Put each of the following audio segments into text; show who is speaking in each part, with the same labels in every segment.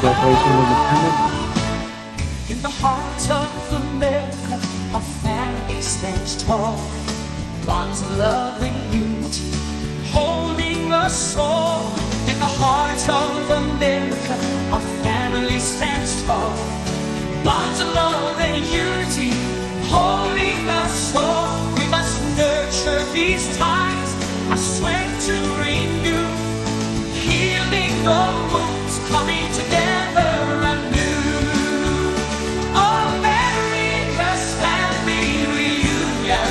Speaker 1: the Declaration of Independence.
Speaker 2: In the heart of America, a family stands tall. Bonds of love and unity, holding us all. In the heart of America, a family stands tall. Bonds of love and unity, holding us all. We must nurture these ties, our strength to renew, healing the wounds, coming together anew. America's family reunion,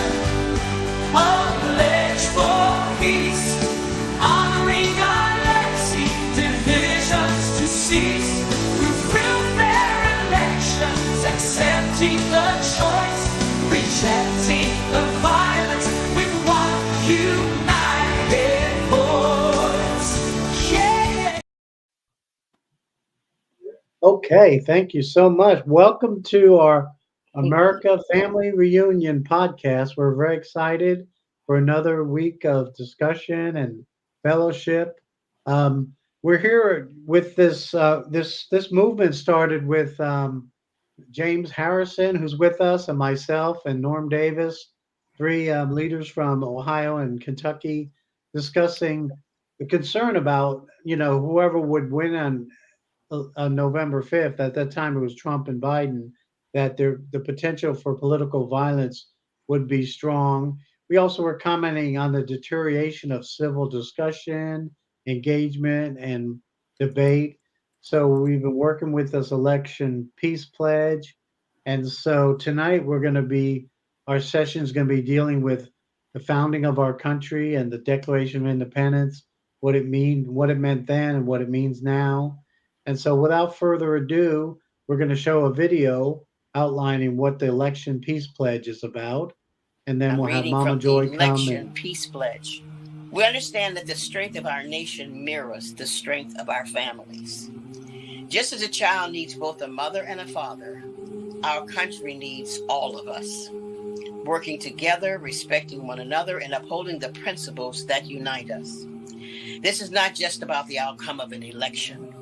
Speaker 2: a pledge for peace, honoring our legacy, divisions to cease. Through fair elections, accepting the choice, rejecting the violence with one united voice. Yeah.
Speaker 1: Okay, thank you so much. Welcome to our America Family Reunion podcast. We're very excited for another week of discussion and fellowship. We're here with this movement started with James Harrison, who's with us, and myself and Norm Davis, three leaders from Ohio and Kentucky, discussing the concern about whoever would win on November 5th. At that time, it was Trump and Biden. That the potential for political violence would be strong. We also were commenting on the deterioration of civil discussion, engagement, and debate. So we've been working with this election peace pledge. And so tonight our session is going to be dealing with the founding of our country and the Declaration of Independence, what it meant then and what it means now. And so without further ado, we're going to show a video outlining what the election peace pledge is about. And then we'll have Mama Joy come and
Speaker 3: peace pledge. We understand that the strength of our nation mirrors the strength of our families. Just as a child needs both a mother and a father, our country needs all of us, working together, respecting one another, and upholding the principles that unite us. This is not just about the outcome of an election.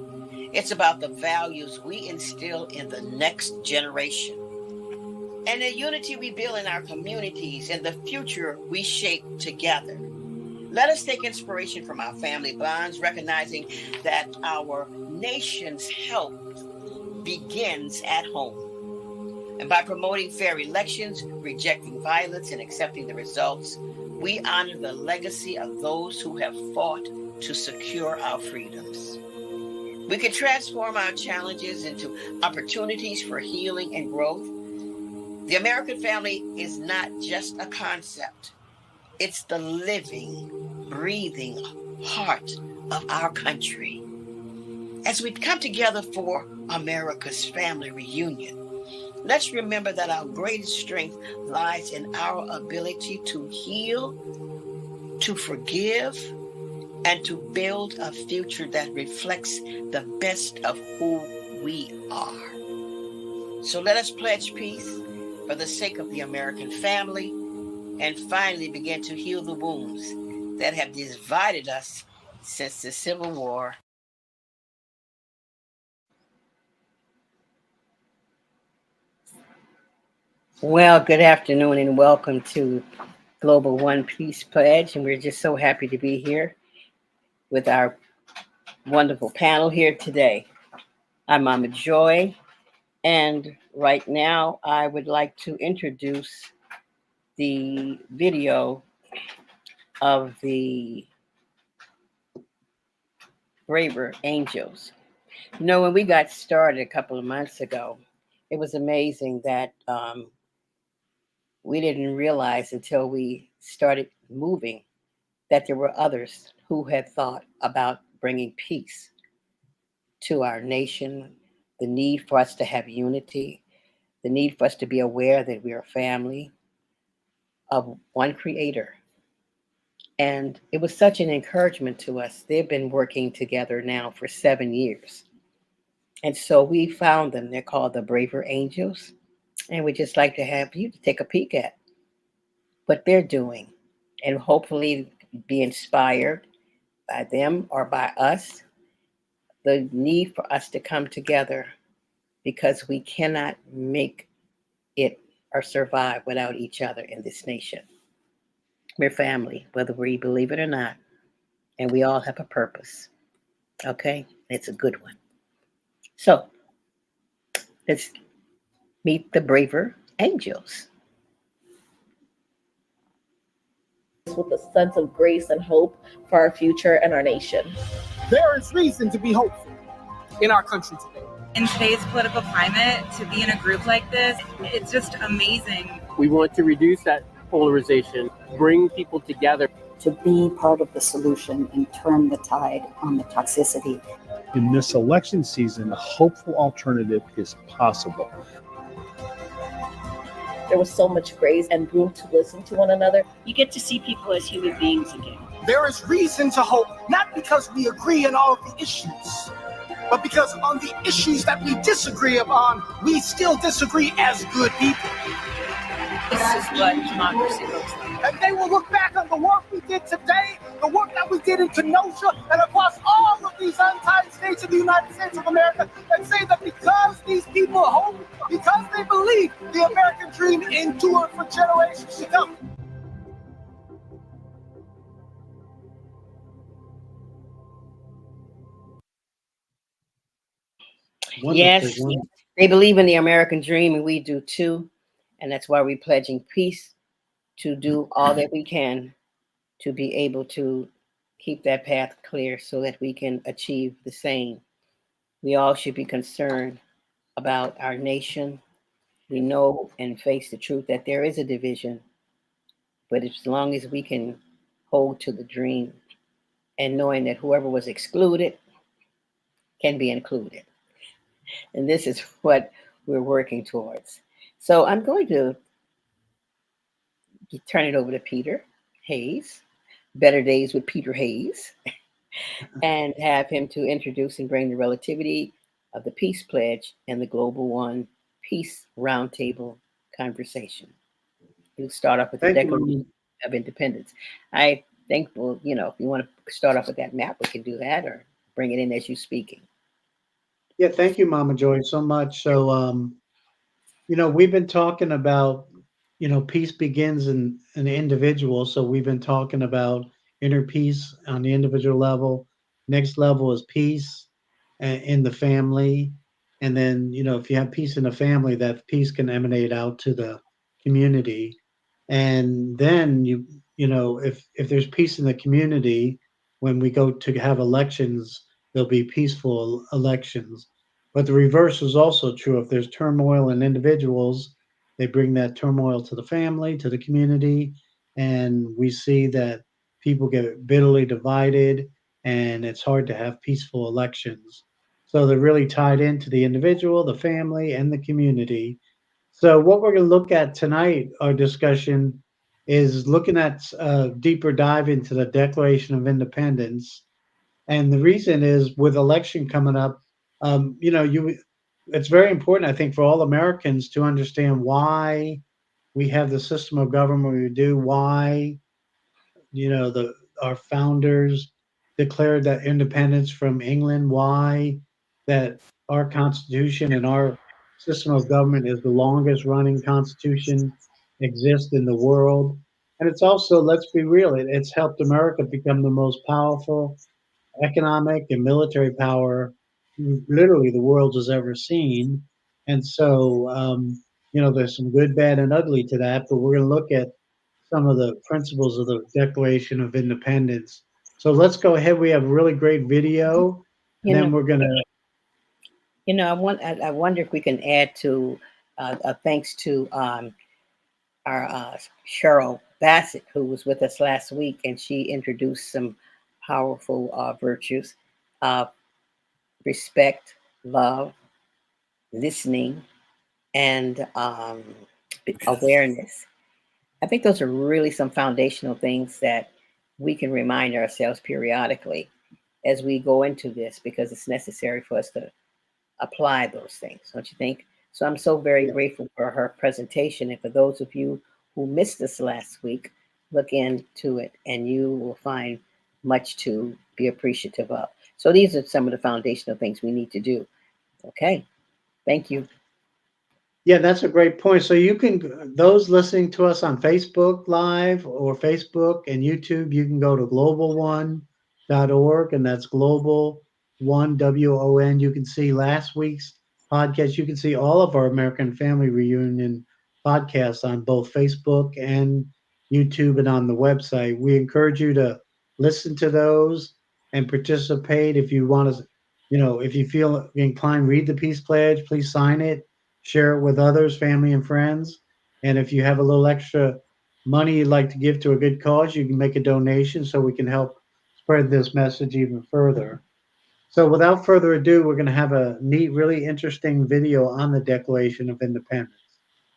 Speaker 3: It's about the values we instill in the next generation and the unity we build in our communities and the future we shape together. Let us take inspiration from our family bonds, recognizing that our nation's health begins at home. And by promoting fair elections, rejecting violence, and accepting the results, we honor the legacy of those who have fought to secure our freedoms. We can transform our challenges into opportunities for healing and growth. The American family is not just a concept. It's the living, breathing heart of our country. As we come together for America's family reunion, let's remember that our greatest strength lies in our ability to heal, to forgive, and to build a future that reflects the best of who we are. So let us pledge peace for the sake of the American family and finally begin to heal the wounds that have divided us since the Civil War. Well, good afternoon and welcome to Global One Peace Pledge. And we're just so happy to be here with our wonderful panel here today. I'm Mama Joy, and right now I would like to introduce the video of the Braver Angels. You know, when we got started a couple of months ago, it was amazing that we didn't realize until we started moving that there were others who had thought about bringing peace to our nation, the need for us to have unity, the need for us to be aware that we are a family of one creator. And it was such an encouragement to us. They've been working together now for 7 years. And so we found them. They're called the Braver Angels. And we'd just like to have you to take a peek at what they're doing and hopefully be inspired by them or by us the need for us to come together, because we cannot make it or survive without each other in this nation. We're family, whether we believe it or not, and we all have a purpose. Okay? It's a good one. So let's meet the braver angels.
Speaker 4: With a sense of grace and hope for our future and our nation.
Speaker 5: There is reason to be hopeful in our country today.
Speaker 6: In today's political climate, to be in a group like this, it's just amazing.
Speaker 7: We want to reduce that polarization, bring people together.
Speaker 8: To be part of the solution and turn the tide on the toxicity.
Speaker 9: In this election season, a hopeful alternative is possible.
Speaker 4: There was so much grace and room to listen to one another.
Speaker 10: You get to see people as human beings again.
Speaker 5: There is reason to hope, not because we agree on all of the issues, but because on the issues that we disagree upon, we still disagree as good people.
Speaker 10: This is what democracy looks like.
Speaker 5: And they will look back on the work we did today, the work that we did in Kenosha, and across all of these untied states of the United States of America, and say that because these people hope, because they believe, the American dream endured for generations to come.
Speaker 3: Yes, they believe in the American dream, and we do too. And that's why we're pledging peace, to do all that we can to be able to keep that path clear so that we can achieve the same. We all should be concerned about our nation. We know and face the truth that there is a division, but as long as we can hold to the dream and knowing that whoever was excluded can be included. And this is what we're working towards. So I'm going to turn it over to Peter Hayes, Better Days with Peter Hayes, and have him to introduce and bring the relativity of the Peace Pledge and the Global One Peace Roundtable conversation. We'll start off with the Declaration of Independence. I think, well, if you want to start off with that map, we can do that, or bring it in as you're speaking.
Speaker 1: Yeah, thank you, Mama Joy, so much. So, we've been talking about, peace begins in an individual. So we've been talking about inner peace on the individual level. Next level is peace in the family. And then, if you have peace in the family, that peace can emanate out to the community. And then if there's peace in the community, when we go to have elections, there'll be peaceful elections. But the reverse is also true. If there's turmoil in individuals, they bring that turmoil to the family, to the community, and we see that people get bitterly divided, and it's hard to have peaceful elections. So they're really tied into the individual, the family, and the community. So what we're going to look at tonight, our discussion, is looking at a deeper dive into the Declaration of Independence. And the reason is, with election coming up, it's very important, I think, for all Americans to understand why we have the system of government we do, why our founders declared that independence from England, why that our Constitution and our system of government is the longest running Constitution exist in the world. And it's also, let's be real, it's helped America become the most powerful economic and military power literally the world has ever seen. And so, there's some good, bad, and ugly to that, but we're going to look at some of the principles of the Declaration of Independence. So let's go ahead. We have a really great video, and then we're going to.
Speaker 3: I wonder if we can add to thanks to our Cheryl Bassett, who was with us last week, and she introduced some powerful virtues of respect, love, listening, and awareness. I think those are really some foundational things that we can remind ourselves periodically as we go into this, because it's necessary for us to apply those things, don't you think? So I'm so very grateful for her presentation. And for those of you who missed us last week, look into it and you will find much to be appreciative of. So So these are some of the foundational things we need to do. Okay, thank you.
Speaker 1: Yeah, that's a great point. So you can, those listening to us on Facebook Live or Facebook and YouTube, you can go to globalone.org, and that's global one WON. You can see last week's podcast. You can see all of our American Family Reunion podcasts on both Facebook and YouTube and on the website. We encourage you to listen to those and participate. If you want to, if you feel inclined, read the Peace Pledge, please sign it, share it with others, family and friends. And if you have a little extra money you'd like to give to a good cause, you can make a donation so we can help spread this message even further. So without further ado, we're going to have a neat, really interesting video on the Declaration of Independence.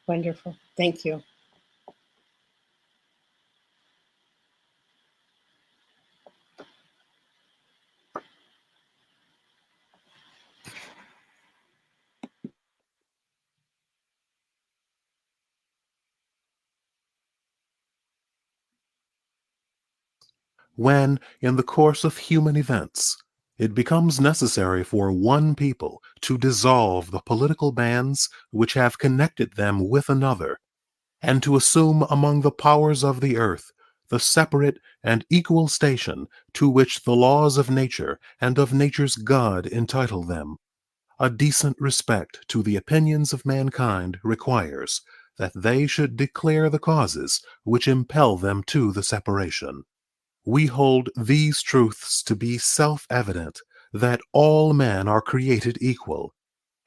Speaker 3: Wonderful. Thank you.
Speaker 11: When, in the course of human events, it becomes necessary for one people to dissolve the political bands which have connected them with another, and to assume among the powers of the earth the separate and equal station to which the laws of nature and of nature's God entitle them, a decent respect to the opinions of mankind requires that they should declare the causes which impel them to the separation. We hold these truths to be self-evident, that all men are created equal,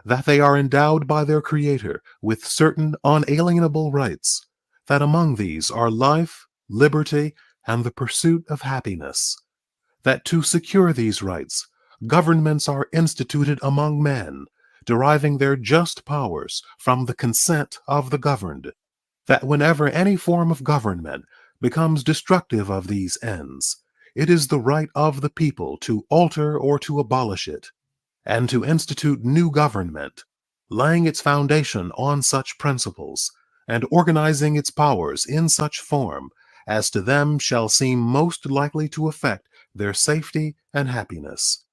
Speaker 11: that they are endowed by their Creator with certain unalienable rights, that among these are life, liberty, and the pursuit of happiness, that to secure these rights, governments are instituted among men, deriving their just powers from the consent of the governed, that whenever any form of government becomes destructive of these ends, it is the right of the people to alter or to abolish it, and to institute new government, laying its foundation on such principles, and organizing its powers in such form as to them shall seem most likely to affect their safety and happiness.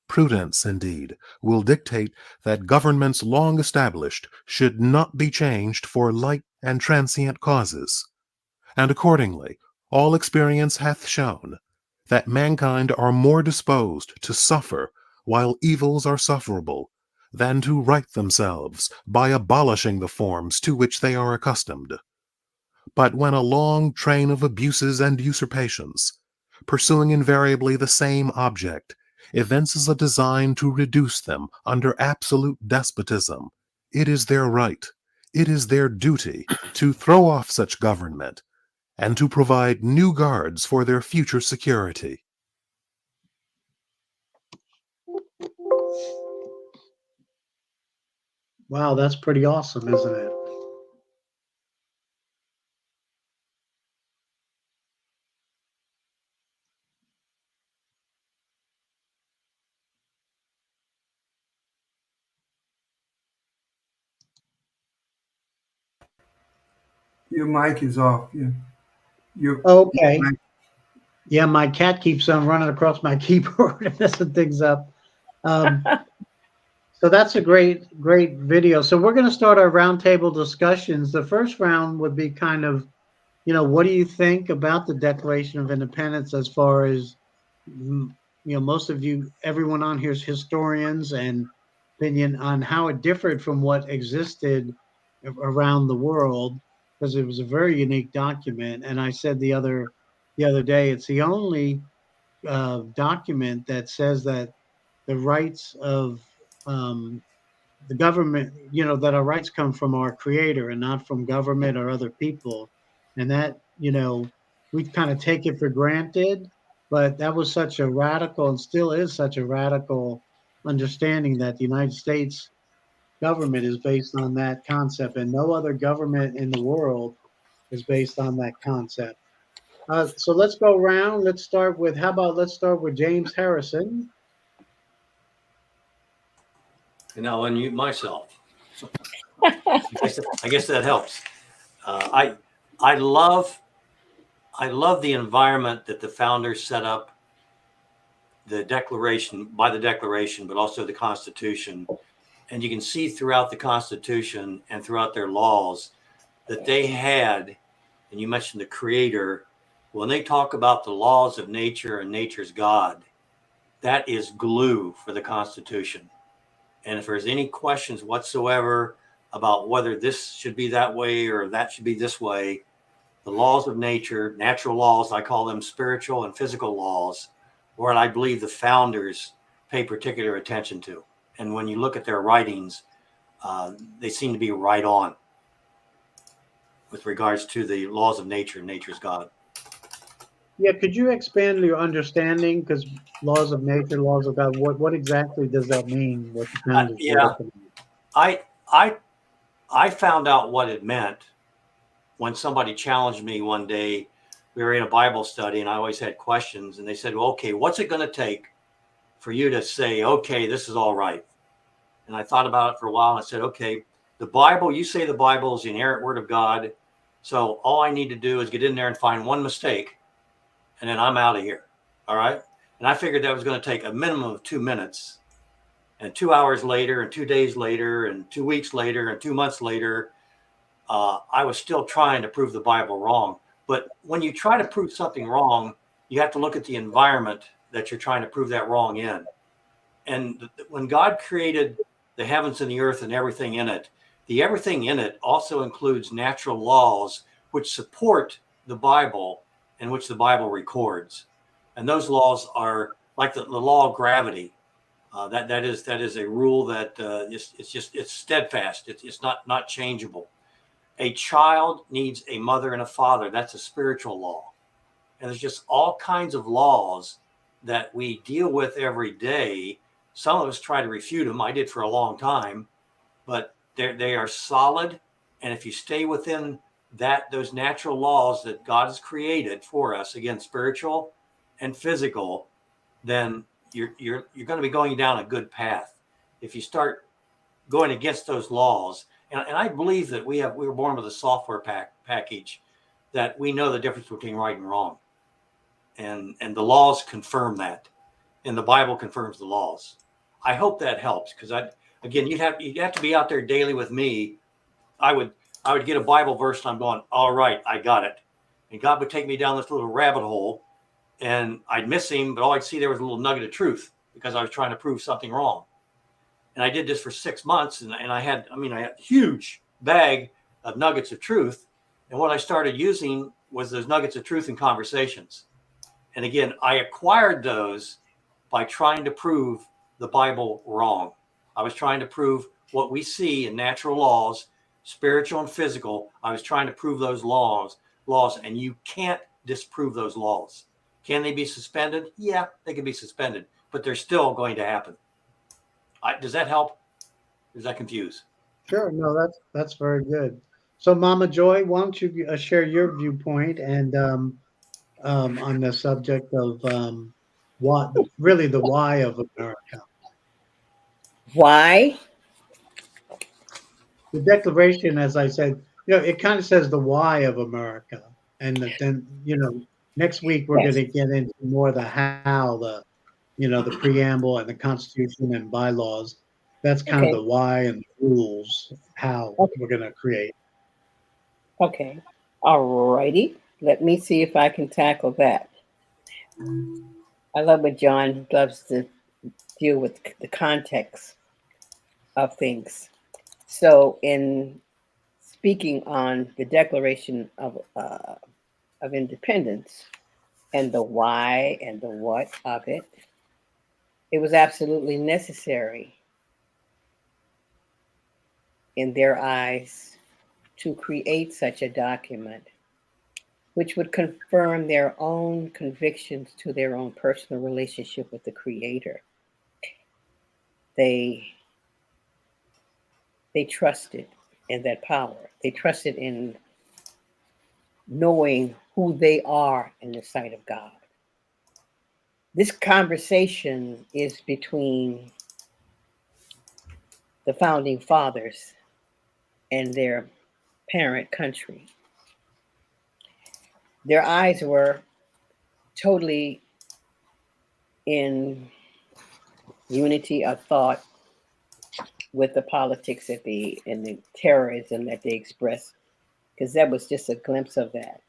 Speaker 11: Prudence, indeed, will dictate that governments long established should not be changed for light and transient causes. And accordingly, all experience hath shown that mankind are more disposed to suffer while evils are sufferable than to right themselves by abolishing the forms to which they are accustomed. But when a long train of abuses and usurpations, pursuing invariably the same object, evinces a design to reduce them under absolute despotism, it is their right, it is their duty to throw off such government and to provide new guards for their future security.
Speaker 1: Wow, that's pretty awesome, isn't it?
Speaker 12: Your mic is off. Your
Speaker 1: Okay.
Speaker 12: mic.
Speaker 1: Yeah, my cat keeps on running across my keyboard and messing things up. So that's a great, great video. So we're going to start our roundtable discussions. The first round would be kind of, what do you think about the Declaration of Independence as far as, most of you, everyone on here is historians, and opinion on how it differed from what existed around the world, because it was a very unique document. And I said the other day, it's the only document that says that the rights of the government, that our rights come from our creator and not from government or other people. And that, we kind of take it for granted, but that was such a radical, and still is such a radical understanding, that the United States government is based on that concept, and no other government in the world is based on that concept. So let's go around. Let's start with James Harrison.
Speaker 13: And I'll unmute myself. I guess that helps. I love the environment that the founders set up the Declaration, but also the Constitution. And you can see throughout the Constitution and throughout their laws that they had, and you mentioned the Creator, when they talk about the laws of nature and nature's God, that is glue for the Constitution. And if there's any questions whatsoever about whether this should be that way or that should be this way, the laws of nature, natural laws, I call them spiritual and physical laws, what I believe the founders pay particular attention to. And when you look at their writings, they seem to be right on with regards to the laws of nature and nature's God.
Speaker 1: Yeah, could you expand your understanding? Because laws of nature, laws of God, what exactly does that mean? What the founders were
Speaker 13: Yeah,
Speaker 1: looking at?
Speaker 13: I found out what it meant when somebody challenged me one day. We were in a Bible study and I always had questions, and they said, well, okay, what's it going to take for you to say, okay, this is all right? And I thought about it for a while and I said, okay, the Bible, you say the Bible is the inerrant word of God. So all I need to do is get in there and find one mistake, and then I'm out of here. All right. And I figured that was going to take a minimum of 2 minutes. And 2 hours later, and 2 days later, and 2 weeks later, and 2 months later, I was still trying to prove the Bible wrong. But when you try to prove something wrong, you have to look at the environment that you're trying to prove that wrong in. And when God created the heavens and the earth and everything in it, the everything in it also includes natural laws which support the Bible and which the Bible records. And those laws are like the law of gravity. That is a rule that it's steadfast. It's not changeable. A child needs a mother and a father. That's a spiritual law. And there's just all kinds of laws that we deal with every day. Some of us try to refute them. I did for a long time, but they are solid. And if you stay within those natural laws that God has created for us, again, spiritual and physical, then you're going to be going down a good path. If you start going against those laws, and I believe that we were born with a software package that we know the difference between right and wrong, and the laws confirm that, and the Bible confirms the laws. I hope that helps, because you'd have to be out there daily with me. I would get a Bible verse and I'm going, all right, I got it, and God would take me down this little rabbit hole, and I'd miss him, but all I'd see there was a little nugget of truth because I was trying to prove something wrong. And I did this for 6 months, and I had a huge bag of nuggets of truth. And what I started using was those nuggets of truth in conversations. And again, I acquired those by trying to prove the Bible wrong. I was trying to prove what we see in natural laws, spiritual and physical. I was trying to prove those laws, and you can't disprove those laws. Can they be suspended? Yeah, they can be suspended, but they're still going to happen. Does that help? Does that confuse?
Speaker 1: Sure. No, that's very good. So, Mama Joy, why don't you share your viewpoint and on the subject of what really the why of America?
Speaker 14: Why?
Speaker 1: The Declaration, as I said, it kind of says the why of America, and then next week we're going
Speaker 14: Yes.
Speaker 1: to get into more of the how, the preamble and the Constitution and bylaws. That's kind of
Speaker 14: Okay.
Speaker 1: the why and the rules, how
Speaker 14: Okay.
Speaker 1: we're going to create.
Speaker 14: Okay. All righty. Let me see if I can tackle that. I love what John loves to deal with the context of things. So, in speaking on the Declaration of Independence and the why and the what of it, it was absolutely necessary in their eyes to create such a document which would confirm their own convictions to their own personal relationship with the Creator. They trusted in that power. They trusted in knowing who they are in the sight of God. This conversation is between the founding fathers and their parent country. Their eyes were totally in unity of thought with the politics and the terrorism that they express, because that was just a glimpse of that.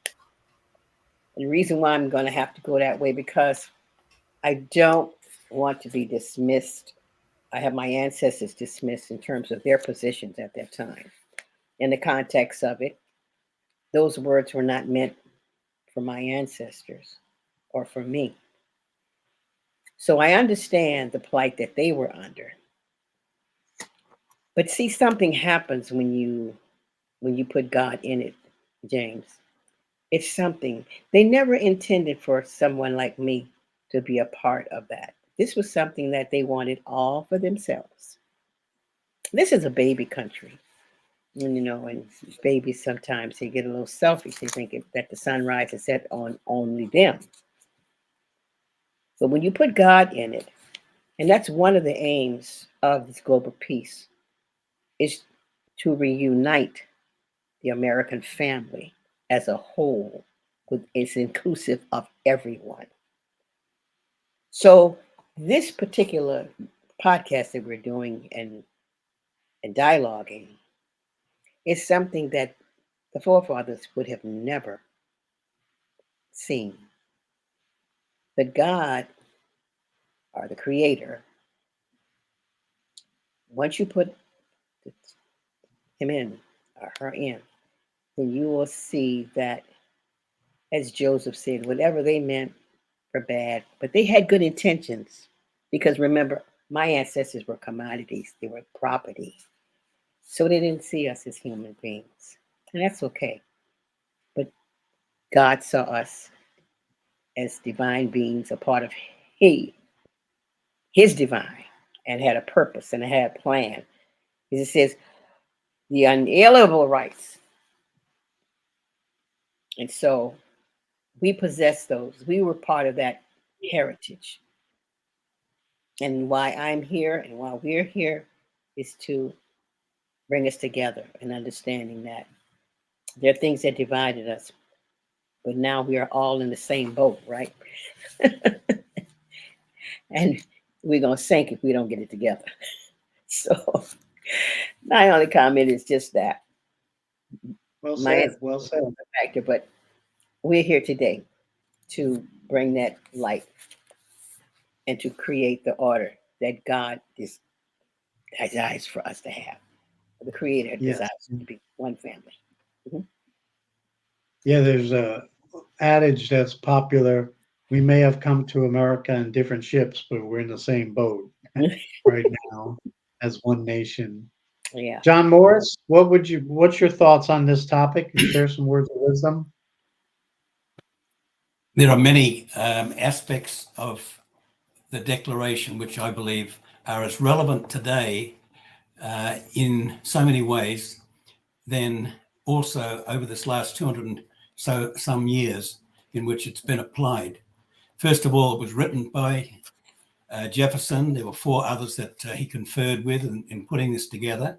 Speaker 14: And the reason why I'm going to have to go that way, because I don't want to be dismissed. I have my ancestors dismissed in terms of their positions at that time. In the context of it, those words were not meant for my ancestors or for me. So I understand the plight that they were under. But see, something happens when you put God in it, James. It's something. They never intended for someone like me to be a part of that. This was something that they wanted all for themselves. This is a baby country. And, and babies sometimes they get a little selfish. They think that the sunrise is set on only them. But when you put God in it, and that's one of the aims of this global peace, is to reunite the American family as a whole, it's inclusive of everyone. So this particular podcast that we're doing and dialoguing is something that the forefathers would have never seen. But God, or the Creator, once you put him in or her in, then you will see that, as Joseph said, whatever they meant for bad, but they had good intentions. Because remember, my ancestors were commodities, they were property. So they didn't see us as human beings. And that's okay. But God saw us as divine beings, a part of his divine, and had a purpose and had a plan. As it says, the unalienable rights. And so we possess those. We were part of that heritage. And why I'm here and why we're here is to bring us together and understanding that there are things that divided us, but now we are all in the same boat, right? And we're going to sink if we don't get it together. So my only comment is just that.
Speaker 1: Well said. Well said.
Speaker 14: Factor, but we're here today to bring that light and to create the order that God desires for us to have. The Creator desires to be one family. Mm-hmm.
Speaker 1: Yeah, there's a adage that's popular. We may have come to America in different ships, but we're in the same boat right now as one nation.
Speaker 14: Yeah.
Speaker 1: John Morris, what's your thoughts on this topic? Share some words of wisdom.
Speaker 15: There are many aspects of the Declaration which I believe are as relevant today in so many ways than also over this last 200 and some years in which it's been applied. First of all, it was written by Jefferson. There were 4 others that he conferred with in putting this together.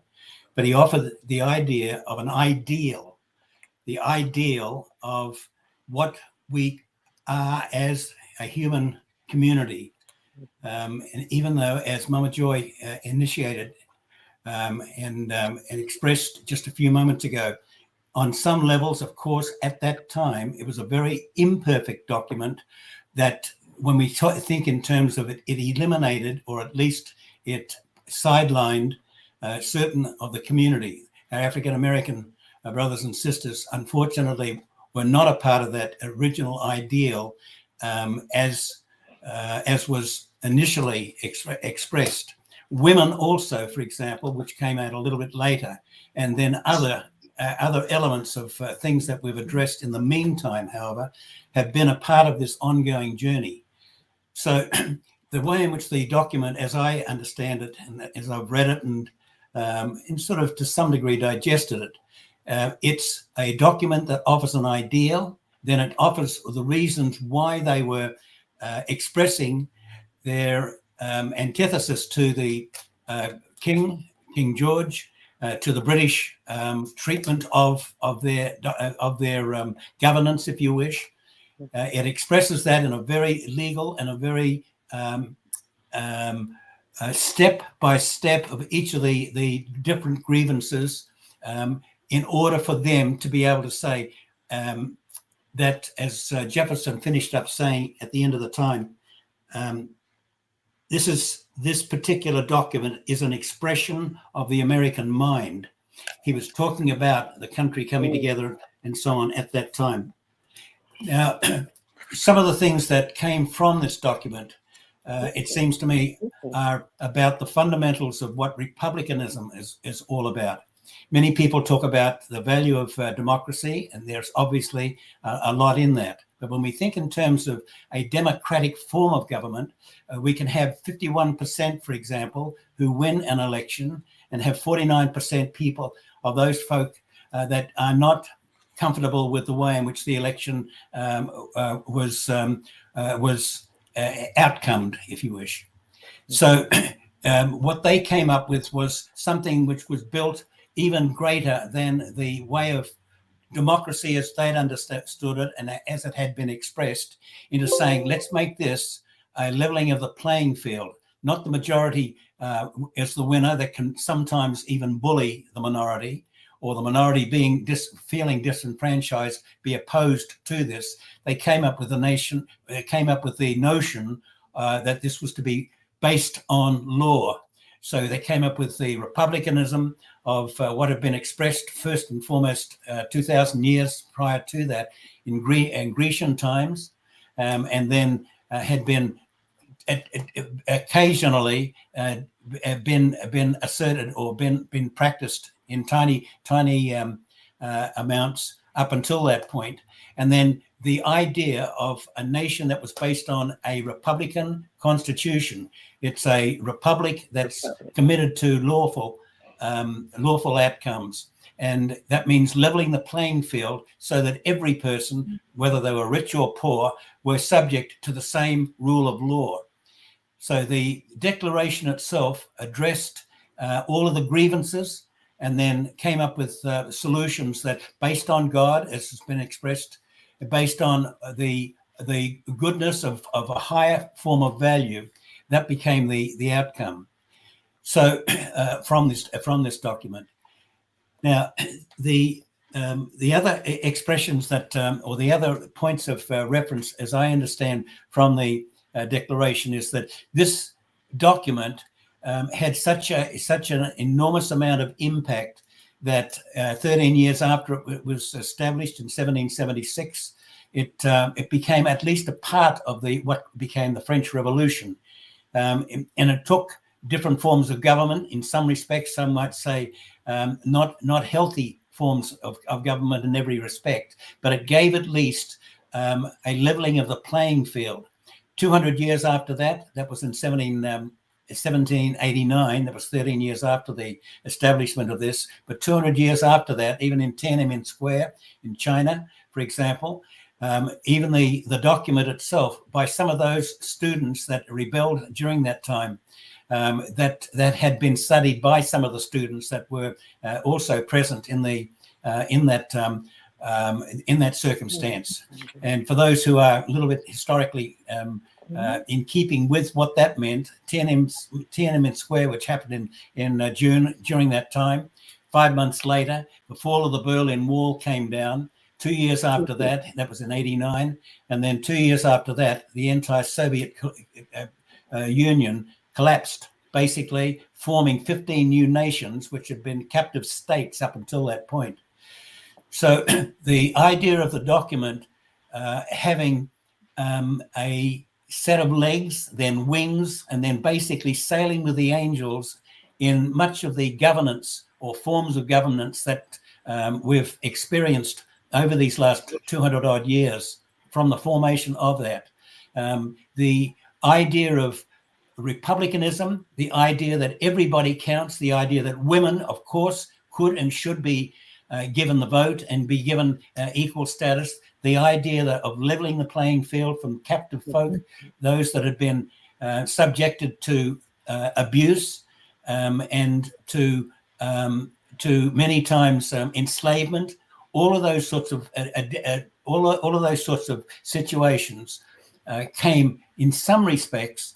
Speaker 15: But he offered the idea of an ideal, the ideal of what we are as a human community. And even though, as Mama Joy initiated and expressed just a few moments ago, on some levels, of course, at that time, it was a very imperfect document that when we think in terms of it, it eliminated, or at least it sidelined certain of the community. Our African-American brothers and sisters, unfortunately, were not a part of that original ideal as was initially expressed. Women also, for example, which came out a little bit later, and then other elements of things that we've addressed in the meantime, however, have been a part of this ongoing journey. So the way in which the document, as I understand it, and as I've read it and sort of to some degree digested it, it's a document that offers an ideal, then it offers the reasons why they were expressing their antithesis to the King George, to the British treatment of their governance, if you wish. It expresses that in a very legal and a very step by step of each of the different grievances in order for them to be able to say that, as Jefferson finished up saying at the end of the time, this particular document is an expression of the American mind. He was talking about the country coming together and so on at that time. Now, some of the things that came from this document, it seems to me, are about the fundamentals of what republicanism is all about. Many people talk about the value of democracy, and there's obviously a lot in that. But when we think in terms of a democratic form of government, we can have 51%, for example, who win an election, and have 49% people of those folk that are not comfortable with the way in which the election was outcomed, if you wish. So what they came up with was something which was built even greater than the way of democracy as they'd understood it and as it had been expressed, into saying, let's make this a leveling of the playing field, not the majority as the winner that can sometimes even bully the minority, or the minority being feeling disenfranchised be opposed to this. They came up with the notion that this was to be based on law. So they came up with the republicanism of what had been expressed first and foremost 2,000 years prior to that in Grecian times, and then had been occasionally been asserted or been practiced in tiny amounts up until that point. And then the idea of a nation that was based on a Republican constitution. It's a republic that's committed to lawful outcomes. And that means leveling the playing field so that every person, whether they were rich or poor, were subject to the same rule of law. So the Declaration itself addressed all of the grievances and then came up with solutions that, based on God, as has been expressed, based on the goodness of a higher form of value, that became the outcome. So from this document. Now, the other expressions that, or the other points of reference, as I understand from the Declaration, is that this document had such an enormous amount of impact that 13 years after it was established in 1776, it became at least a part of what became the French Revolution, and it took different forms of government. In some respects, some might say not healthy forms of government in every respect, but it gave at least a leveling of the playing field. 200 years after that, that was in 1789, that was 13 years after the establishment of this, but 200 years after that, even in Tiananmen Square in China, for example, even the document itself, by some of those students that rebelled during that time, that had been studied by some of the students that were also present in that circumstance. And for those who are a little bit historically in keeping with what that meant, Tiananmen Square, which happened in June during that time, 5 months later, the fall of the Berlin Wall came down. 2 years after that, that was in 89, and then 2 years after that, the entire Soviet Union collapsed, basically forming 15 new nations, which had been captive states up until that point. So the idea of the document having a set of legs, then wings, and then basically sailing with the angels in much of the governance or forms of governance that we've experienced over these last 200 odd years from the formation of that. The idea of republicanism, the idea that everybody counts, the idea that women, of course, could and should be given the vote and be given equal status, the idea of leveling the playing field from captive folk, those that had been subjected to abuse and to many times enslavement, all of those sorts of all of those sorts of situations came in some respects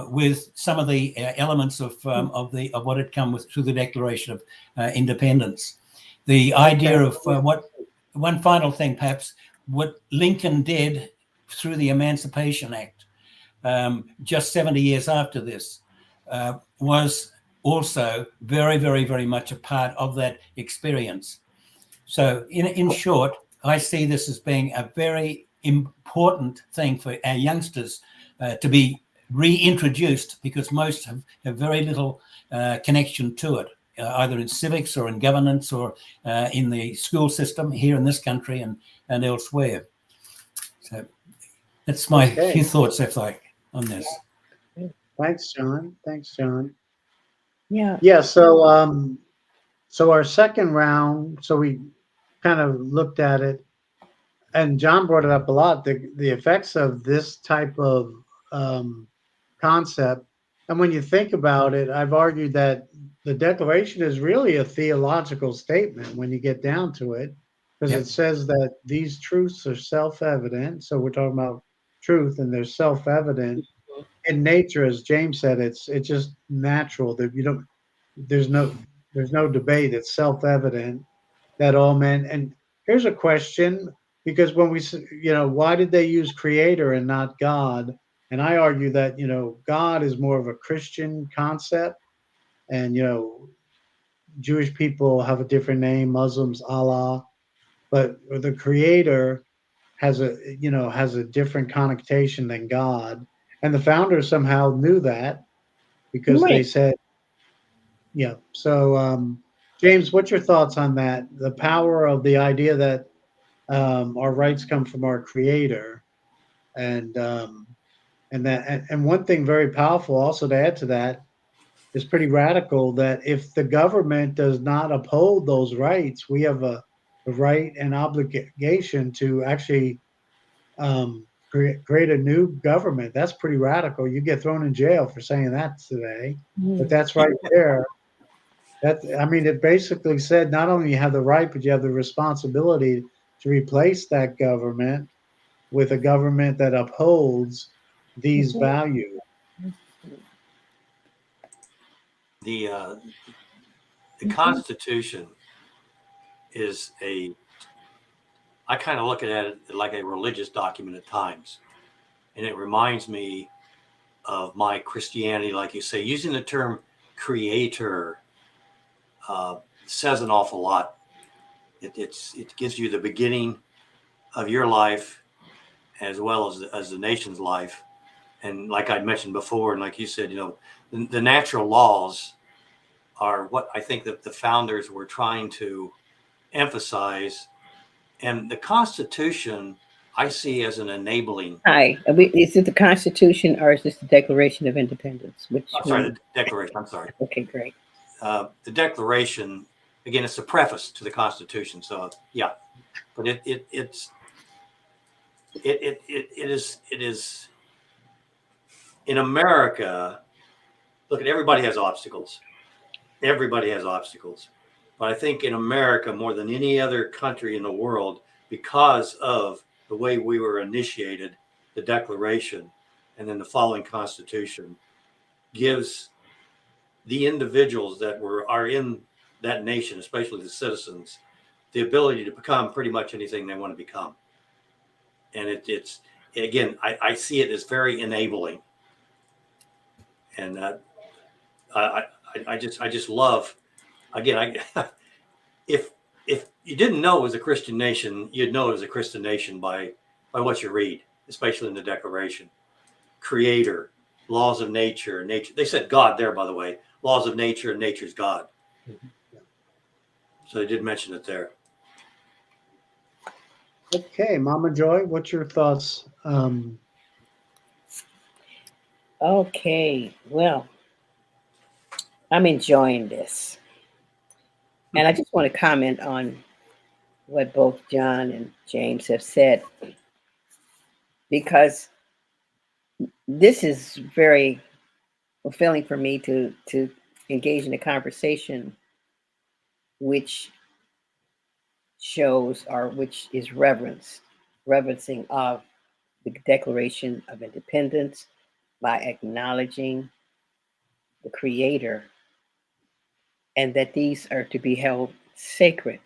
Speaker 15: with some of the elements of what had come through the Declaration of Independence. The idea of what one final thing, perhaps, what Lincoln did through the Emancipation Act, just 70 years after this, was also very, very, very much a part of that experience. So in short, I see this as being a very important thing for our youngsters to be reintroduced, because most have very little connection to it, either in civics or in governance or in the school system here in this country and elsewhere. So that's my few thoughts, if like, on this.
Speaker 1: Thanks, John. Thanks, John.
Speaker 14: Yeah.
Speaker 1: Yeah. So our second round. So we kind of looked at it, and John brought it up a lot. The effects of this type of concept, and when you think about it, I've argued that the Declaration is really a theological statement when you get down to it, because it says that these truths are self-evident. So we're talking about truth, and they're self-evident in nature, as James said. It's just natural that you don't. There's no debate. It's self-evident that all men. And here's a question, because when we, why did they use creator and not God? And I argue that, God is more of a Christian concept, and, Jewish people have a different name, Muslims, Allah, but the creator has a different connotation than God. And the founders somehow knew that, because they said, yeah. So, James, what's your thoughts on that? The power of the idea that our rights come from our Creator, and one thing very powerful also to add to that is pretty radical, that if the government does not uphold those rights, we have a right and obligation to actually create a new government. That's pretty radical. You get thrown in jail for saying that today, but that's right there. It basically said not only you have the right, but you have the responsibility to replace that government with a government that upholds these values.
Speaker 13: The Constitution is I kind of look at it like a religious document at times. And it reminds me of my Christianity, like you say. Using the term creator says an awful lot. It gives you the beginning of your life as well as the nation's life. And like I mentioned before, and like you said, the natural laws are what I think that the founders were trying to emphasize. And the Constitution, I see as an enabling.
Speaker 14: Hi, is it the Constitution or is this the Declaration of Independence?
Speaker 13: I'm sorry, the Declaration. I'm sorry.
Speaker 14: Okay, great.
Speaker 13: The Declaration, again, it's a preface to the Constitution. So yeah, but it is in America. Look, everybody has obstacles. Everybody has obstacles. But I think in America, more than any other country in the world, because of the way we were initiated, the Declaration and then the following Constitution gives the individuals that are in that nation, especially the citizens, the ability to become pretty much anything they want to become. And it's again, I see it as very enabling. And I just love, again, if you didn't know it was a Christian nation, you'd know it was a Christian nation by what you read, especially in the Declaration. Creator, laws of nature. They said God there, by the way. Laws of nature, and nature's God. So they did mention it there.
Speaker 1: Okay, Mama Joy, what's your thoughts?
Speaker 14: Okay, well, I'm enjoying this. And I just want to comment on what both John and James have said, because this is very fulfilling for me to engage in a conversation which shows, or which is reverencing of the Declaration of Independence, by acknowledging the Creator and that these are to be held sacred.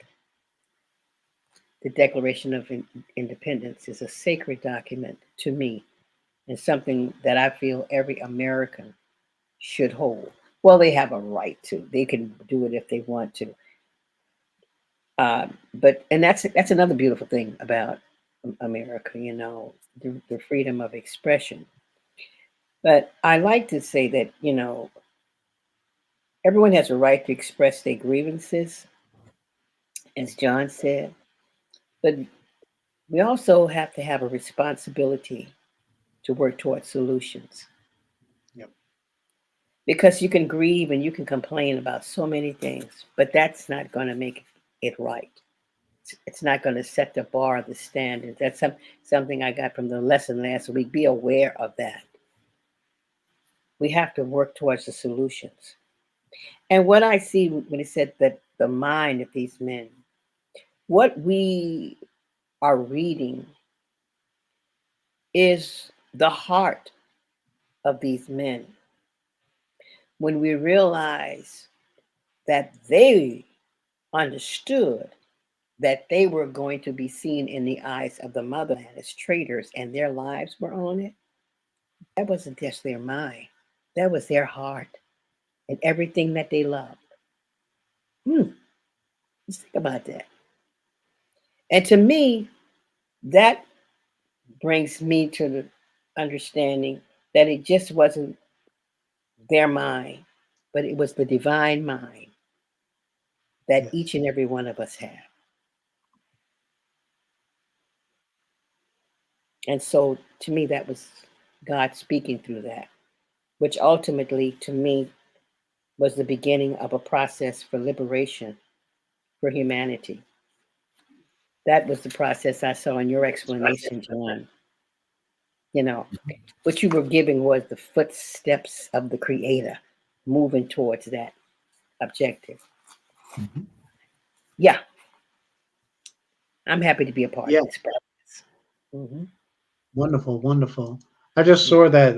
Speaker 14: The Declaration of Independence is a sacred document to me and something that I feel every American should hold. Well, they have a right to. They can do it if they want to. But that's another beautiful thing about America, the freedom of expression. But I like to say that everyone has a right to express their grievances, as John said. But we also have to have a responsibility to work towards solutions.
Speaker 1: Yep.
Speaker 14: Because you can grieve and you can complain about so many things, but that's not going to make it right. It's not going to set the bar, the standard. That's something I got from the lesson last week. Be aware of that. We have to work towards the solutions. And what I see when he said that the mind of these men, what we are reading is the heart of these men. When we realize that they understood that they were going to be seen in the eyes of the motherland as traitors and their lives were on it, that wasn't just their mind. That was their heart and everything that they loved. Let's think about that. And to me, that brings me to the understanding that it just wasn't their mind, but it was the divine mind that each and every one of us have. And so to me, that was God speaking through that, which ultimately to me was the beginning of a process for liberation for humanity. That was the process I saw in your explanation, John. What you were giving was the footsteps of the Creator moving towards that objective.
Speaker 1: Mm-hmm.
Speaker 14: Yeah. I'm happy to be a part of this process.
Speaker 1: Mm-hmm. Wonderful, wonderful. I just saw that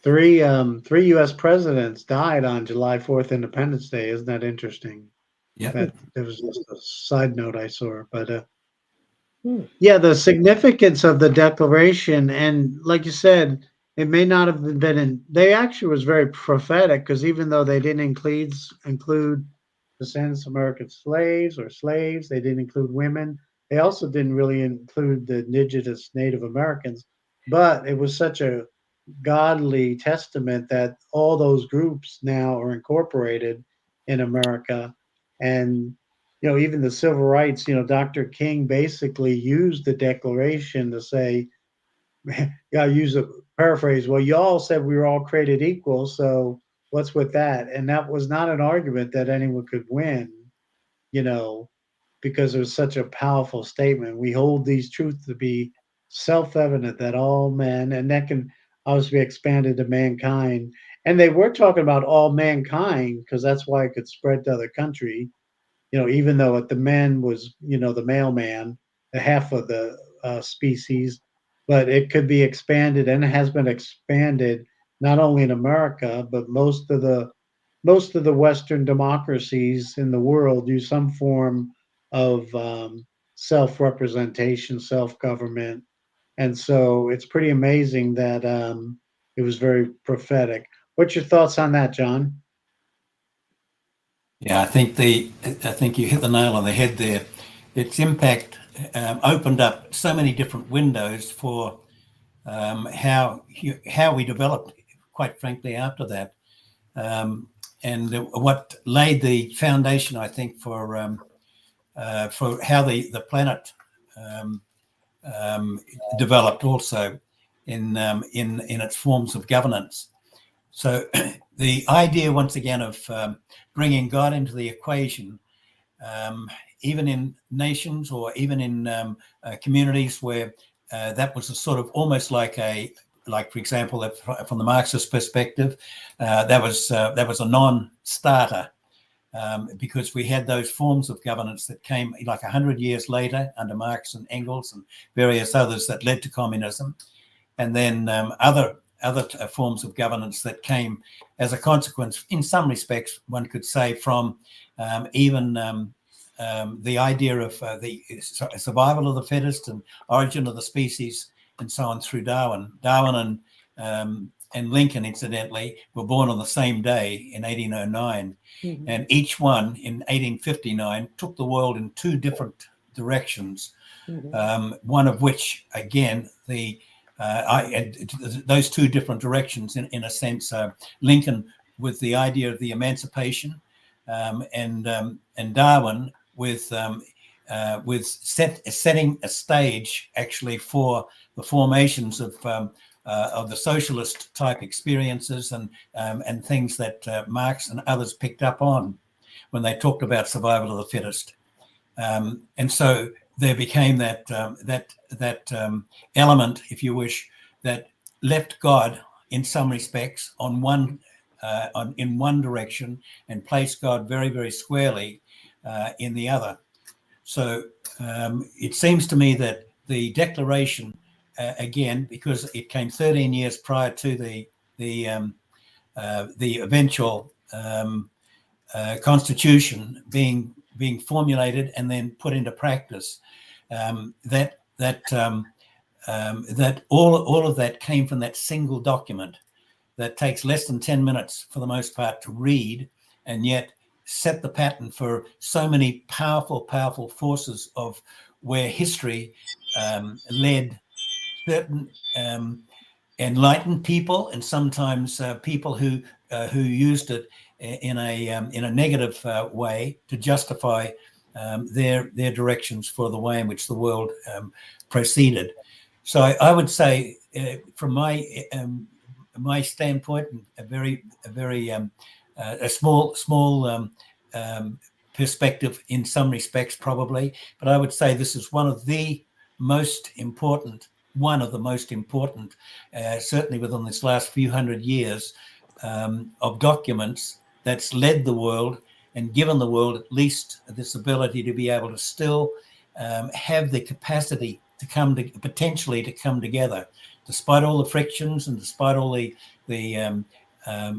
Speaker 1: three U.S. presidents died on July 4th, Independence Day. Isn't that interesting?
Speaker 15: Yeah.
Speaker 1: That there was just a side note I saw, but yeah, the significance of the Declaration, and like you said, it may not have been they actually was very prophetic because even though they didn't include descendants of American slaves or slaves, they didn't include women. They also didn't really include the indigenous Native Americans, but it was such a godly testament that all those groups now are incorporated in America. And, even the civil rights, Dr. King basically used the Declaration to say, yeah, use a paraphrase. Well, y'all said we were all created equal. So what's with that? And that was not an argument that anyone could win, you know, because it was such a powerful statement. We hold these truths to be self-evident that all men, and that can obviously be expanded to mankind. And they were talking about all mankind because that's why it could spread to other country. Even though the men was, the male man, the half of the species, but it could be expanded and it has been expanded not only in America, but most of the Western democracies in the world use some form of self-representation, self-government, and so it's pretty amazing that it was very prophetic. What's your thoughts on that, John?
Speaker 15: Yeah, I think you hit the nail on the head there. Its impact opened up so many different windows for how we developed, quite frankly, after that, and what laid the foundation, I think, for how the planet developed also in its forms of governance. So the idea, once again, of bringing God into the equation, even in nations or even in communities where that was a sort of almost like for example, from the Marxist perspective, that was a non-starter. Because we had those forms of governance that came like 100 years later under Marx and Engels and various others that led to communism. and then other forms of governance that came as a consequence, in some respects, one could say, from even the idea of the survival of the fittest and origin of the species, and so on through Darwin. Darwin and Lincoln, incidentally, were born on the same day in 1809, and each one in 1859 took the world in two different directions. One of which, again, those two different directions, in a sense, Lincoln with the idea of the emancipation, and Darwin with setting a stage actually for the formations of the socialist type experiences and things that Marx and others picked up on when they talked about survival of the fittest. And so there became that element, if you wish, that left God in some respects in one direction and placed God very, very squarely in the other. So it seems to me that the Declaration, again, because it came 13 years prior to the eventual Constitution being formulated and then put into practice, that all of that came from that single document that takes less than 10 minutes for the most part to read, and yet set the pattern for so many powerful forces of where history led certain enlightened people, and sometimes people who used it in a negative way to justify their directions for the way in which the world proceeded. So I would say, from my standpoint, a small perspective in some respects, probably, but I would say this is one of the most important, certainly within this last few hundred years, of documents that's led the world and given the world at least this ability to be able to still have the capacity to potentially come together, despite all the frictions and despite all the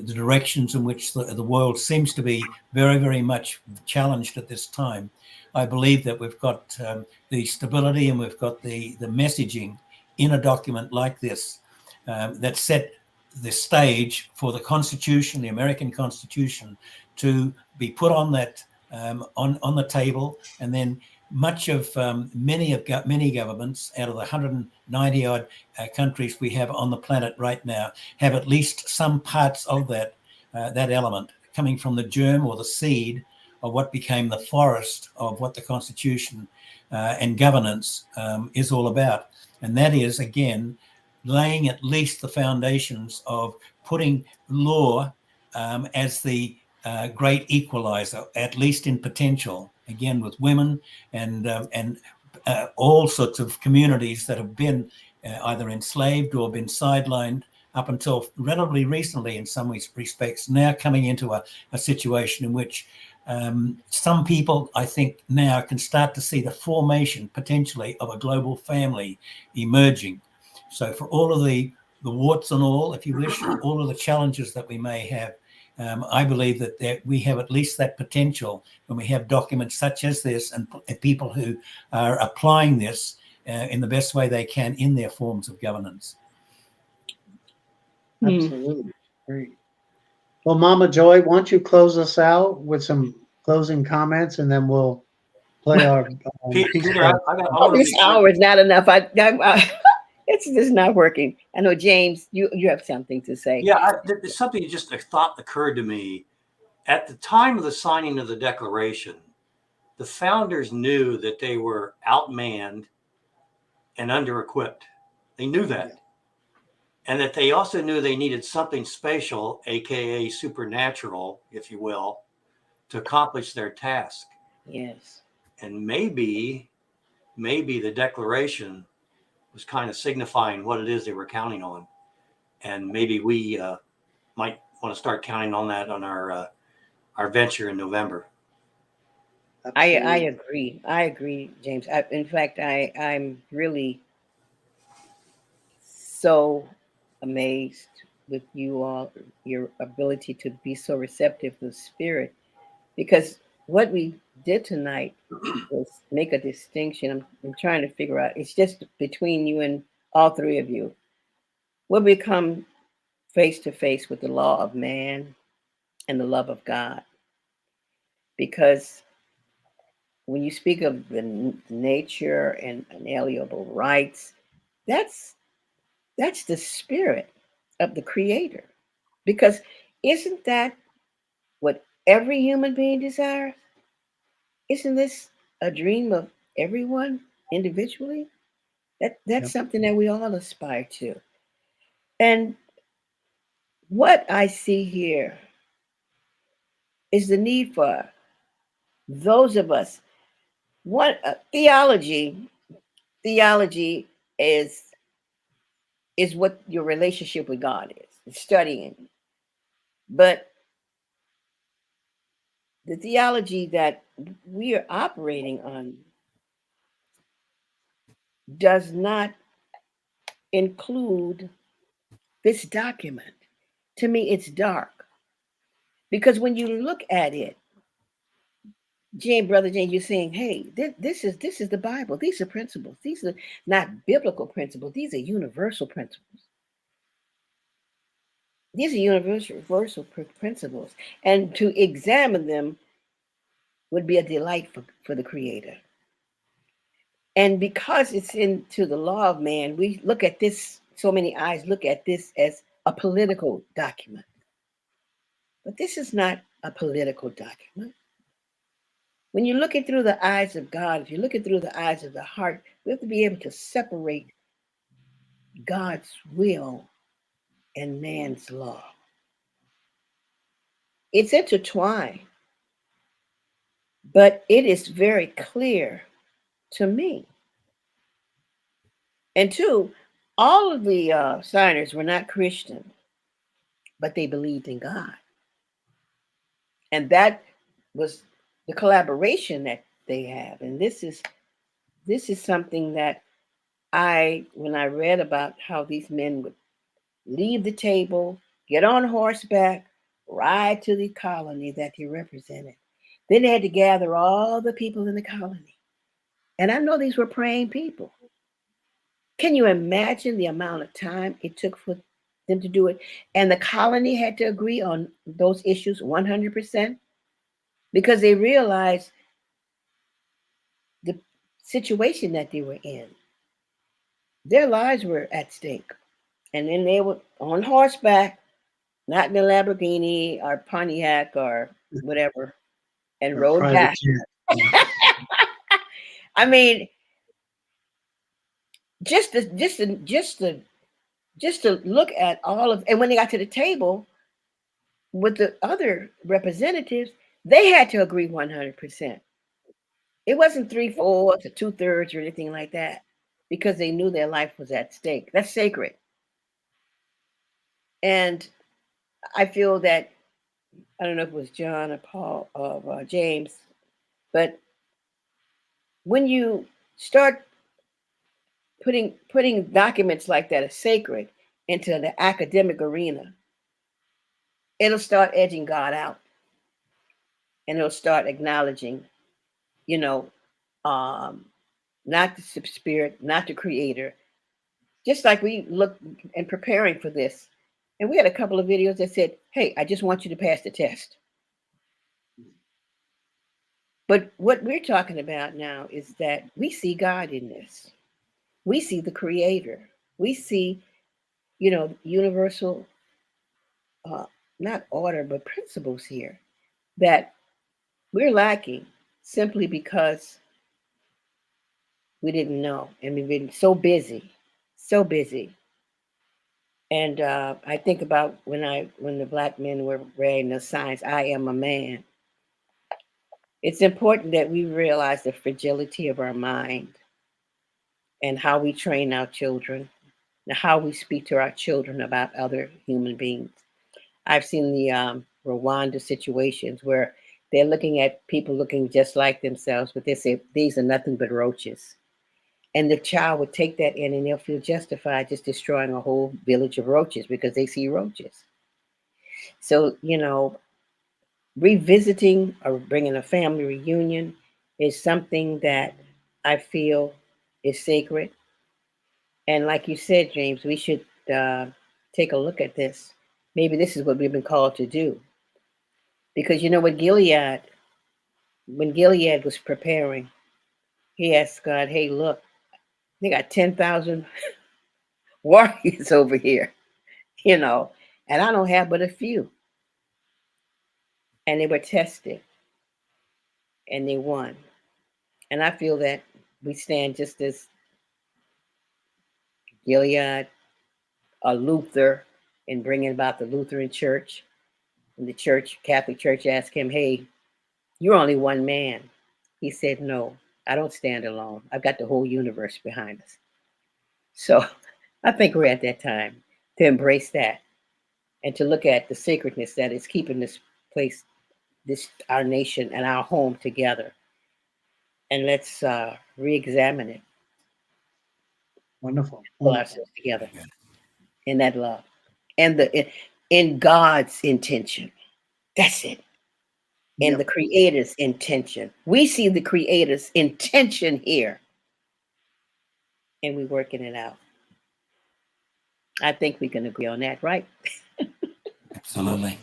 Speaker 15: directions in which the world seems to be very, very much challenged at this time. I believe that we've got the stability and we've got the messaging in a document like this that set the stage for the Constitution, the American Constitution, to be put on that on the table, and then much of many governments out of the 190 odd countries we have on the planet right now have at least some parts of that element coming from the germ or the seed of what became the forest of what the Constitution and governance is all about. And that is, again, laying at least the foundations of putting law as the great equalizer, at least in potential, again, with women and all sorts of communities that have been either enslaved or been sidelined up until relatively recently in some respects, now coming into a situation in which some people, I think, now can start to see the formation potentially of a global family emerging. So for all of the warts and all, if you wish, all of the challenges that we may have, I believe that we have at least that potential when we have documents such as this and people who are applying this in the best way they can in their forms of governance.
Speaker 1: Absolutely. Great. Well, Mama Joy, why don't you close us out with some closing comments, and then we'll play our
Speaker 3: Peter,
Speaker 14: this hour is not enough. It's just not working. I know, James, you have something to say.
Speaker 13: Yeah, there's something, just a thought occurred to me. At the time of the signing of the Declaration, the founders knew that they were outmanned and under-equipped. They knew that. And that they also knew they needed something special, aka supernatural, if you will, to accomplish their task.
Speaker 14: Yes.
Speaker 13: And maybe the Declaration was kind of signifying what it is they were counting on. And maybe we might want to start counting on that on our venture in November.
Speaker 14: I agree. I agree, James. In fact, I'm really so amazed with you all, your ability to be so receptive to the spirit, because what we did tonight was make a distinction. I'm trying to figure out, it's just between you and all three of you. We'll become face to face with the law of man and the love of God. Because when you speak of the nature and inalienable rights, that's the spirit of the creator. Because isn't that what every human being desires? Isn't this a dream of everyone individually? That's
Speaker 1: Yep.
Speaker 14: something that we all aspire to. And what I see here is the need for those of us. What theology is what your relationship with God is. It's studying. But the theology that we are operating on does not include this document. To me, it's dark. Because when you look at it, Brother Jane, you're saying, hey, this is the Bible. These are principles. These are not biblical principles. These are universal principles. These are universal principles. And to examine them would be a delight for the Creator. And because it's into the law of man, we look at this, so many eyes look at this as a political document. But this is not a political document. When you look it through the eyes of God, if you look it through the eyes of the heart, we have to be able to separate God's will and man's law. It's intertwined, but it is very clear to me. And two, all of the signers were not Christian, but they believed in God. And that was the collaboration that they have. And this is something that when I read about how these men would leave the table, get on horseback, ride to the colony that he represented. Then they had to gather all the people in the colony. And I know these were praying people. Can you imagine the amount of time it took for them to do it? And the colony had to agree on those issues 100% because they realized the situation that they were in. Their lives were at stake. And then they were on horseback, not in a Lamborghini or Pontiac or whatever, and
Speaker 1: Or
Speaker 14: rode
Speaker 1: private
Speaker 14: back.
Speaker 1: jet.
Speaker 14: I mean, just to look at all of, and when they got to the table with the other representatives, they had to agree 100%. It wasn't 3/4 or 2/3 or anything like that, because they knew their life was at stake. That's sacred. And I feel that, I don't know if it was John or Paul or James, but when you start putting documents like that as sacred into the academic arena, it'll start edging God out, and it'll start acknowledging, you know, um, not the spirit, not the creator. Just like we look and preparing for this, and we had a couple of videos that said, "Hey, I just want you to pass the test." But what we're talking about now is that we see God in this. We see the creator. We see, universal, uh, not order, but principles here that we're lacking simply because we didn't know. And we've been so busy, so busy. And I think about when the black men were wearing the signs, "I am a man." It's important that we realize the fragility of our mind and how we train our children and how we speak to our children about other human beings. I've seen the Rwanda situations where they're looking at people looking just like themselves, but they say these are nothing but roaches. And the child would take that in and they'll feel justified just destroying a whole village of roaches because they see roaches. So, revisiting or bringing a family reunion is something that I feel is sacred. And like you said, James, we should take a look at this. Maybe this is what we've been called to do. Because when Gilead was preparing, he asked God, hey, look, they got 10,000 warriors over here, and I don't have but a few. And they were tested and they won. And I feel that we stand just as Gilead, or Luther, in bringing about the Lutheran Church. And the Catholic Church asked him, hey, you're only one man. He said, no, I don't stand alone. I've got the whole universe behind us. So I think we're at that time to embrace that and to look at the sacredness that is keeping this place, our nation and our home together. And let's re-examine it.
Speaker 1: Wonderful.
Speaker 14: Pull ourselves together in that love and in God's intention. That's it. And the Creator's intention. We see the Creator's intention here, and we're working it out. I think we can agree on that, right?
Speaker 15: Absolutely.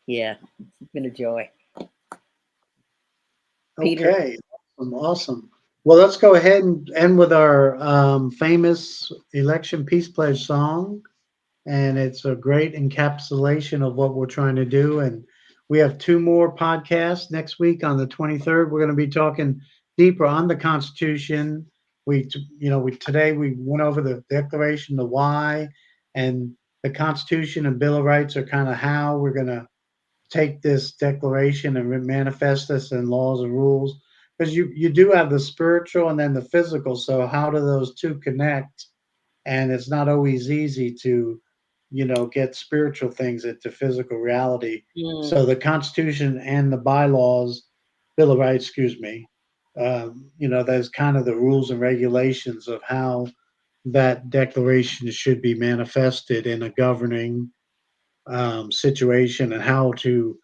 Speaker 14: Yeah, it's been a joy.
Speaker 1: Okay, awesome. Well, let's go ahead and end with our famous election peace pledge song. And it's a great encapsulation of what we're trying to do. And we have 2 more podcasts next week on the 23rd. We're going to be talking deeper on the Constitution. Today we went over the Declaration, the why, and the Constitution and Bill of Rights are kind of how we're going to take this declaration and manifest this in laws and rules. Because you do have the spiritual and then the physical. So how do those two connect? And it's not always easy to, get spiritual things into physical reality. So the Constitution and the bylaws, Bill of Rights, there's kind of the rules and regulations of how that declaration should be manifested in a governing situation and how to,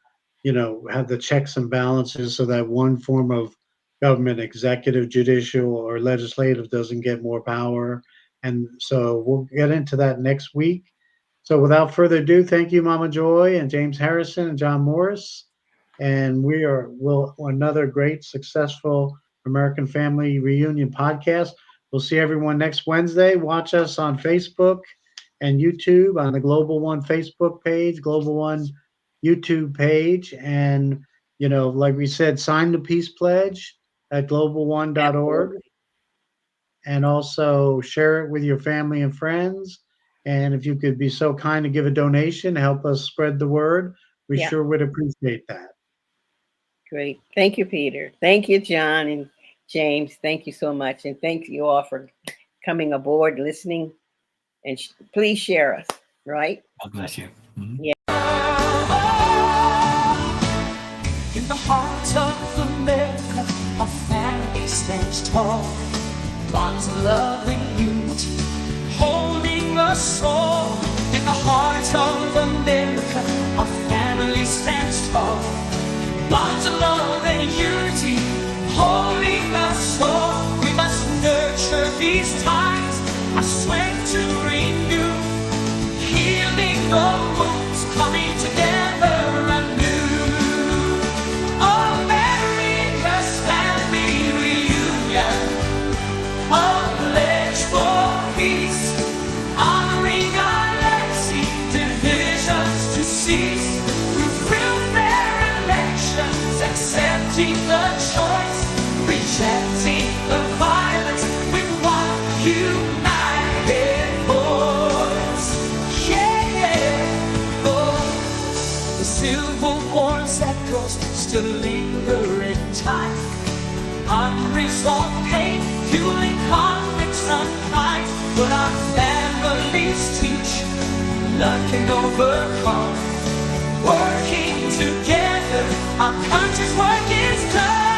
Speaker 1: have the checks and balances so that one form of government, executive, judicial, or legislative, doesn't get more power. And so we'll get into that next week. So without further ado, thank you, Mama Joy and James Harrison and John Morris. And we'll another great, successful American Family Reunion podcast. We'll see everyone next Wednesday. Watch us on Facebook and YouTube on the Global One Facebook page, Global One YouTube page. And, like we said, sign the Peace Pledge at globalone.org. And also share it with your family and friends. And if you could be so kind to give a donation to help us spread the word, we sure would appreciate that.
Speaker 14: Great. Thank you, Peter. Thank you, John and James. Thank you so much. And thank you all for coming aboard, listening. And please share us, right?
Speaker 15: God bless you. Mm-hmm.
Speaker 14: Yeah.
Speaker 2: In the heart of America, our family stands tall. Bonds of love and unity, holding us all. In the heart of America, our family stands tall. Bonds of love and unity, holding us all. We must nurture these ties, our strength to renew, healing the wounds, coming together anew. America's family reunion, a pledge for peace, honoring our legacy, divisions to cease. Through fair elections, accepting the choice, rejecting the violence with one united voice. Yeah, oh, the Civil War's echoes still linger in time. Unresolved pain, fueling conflicts unkind. But our families teach, love can overcome. Working together, our country's work is done.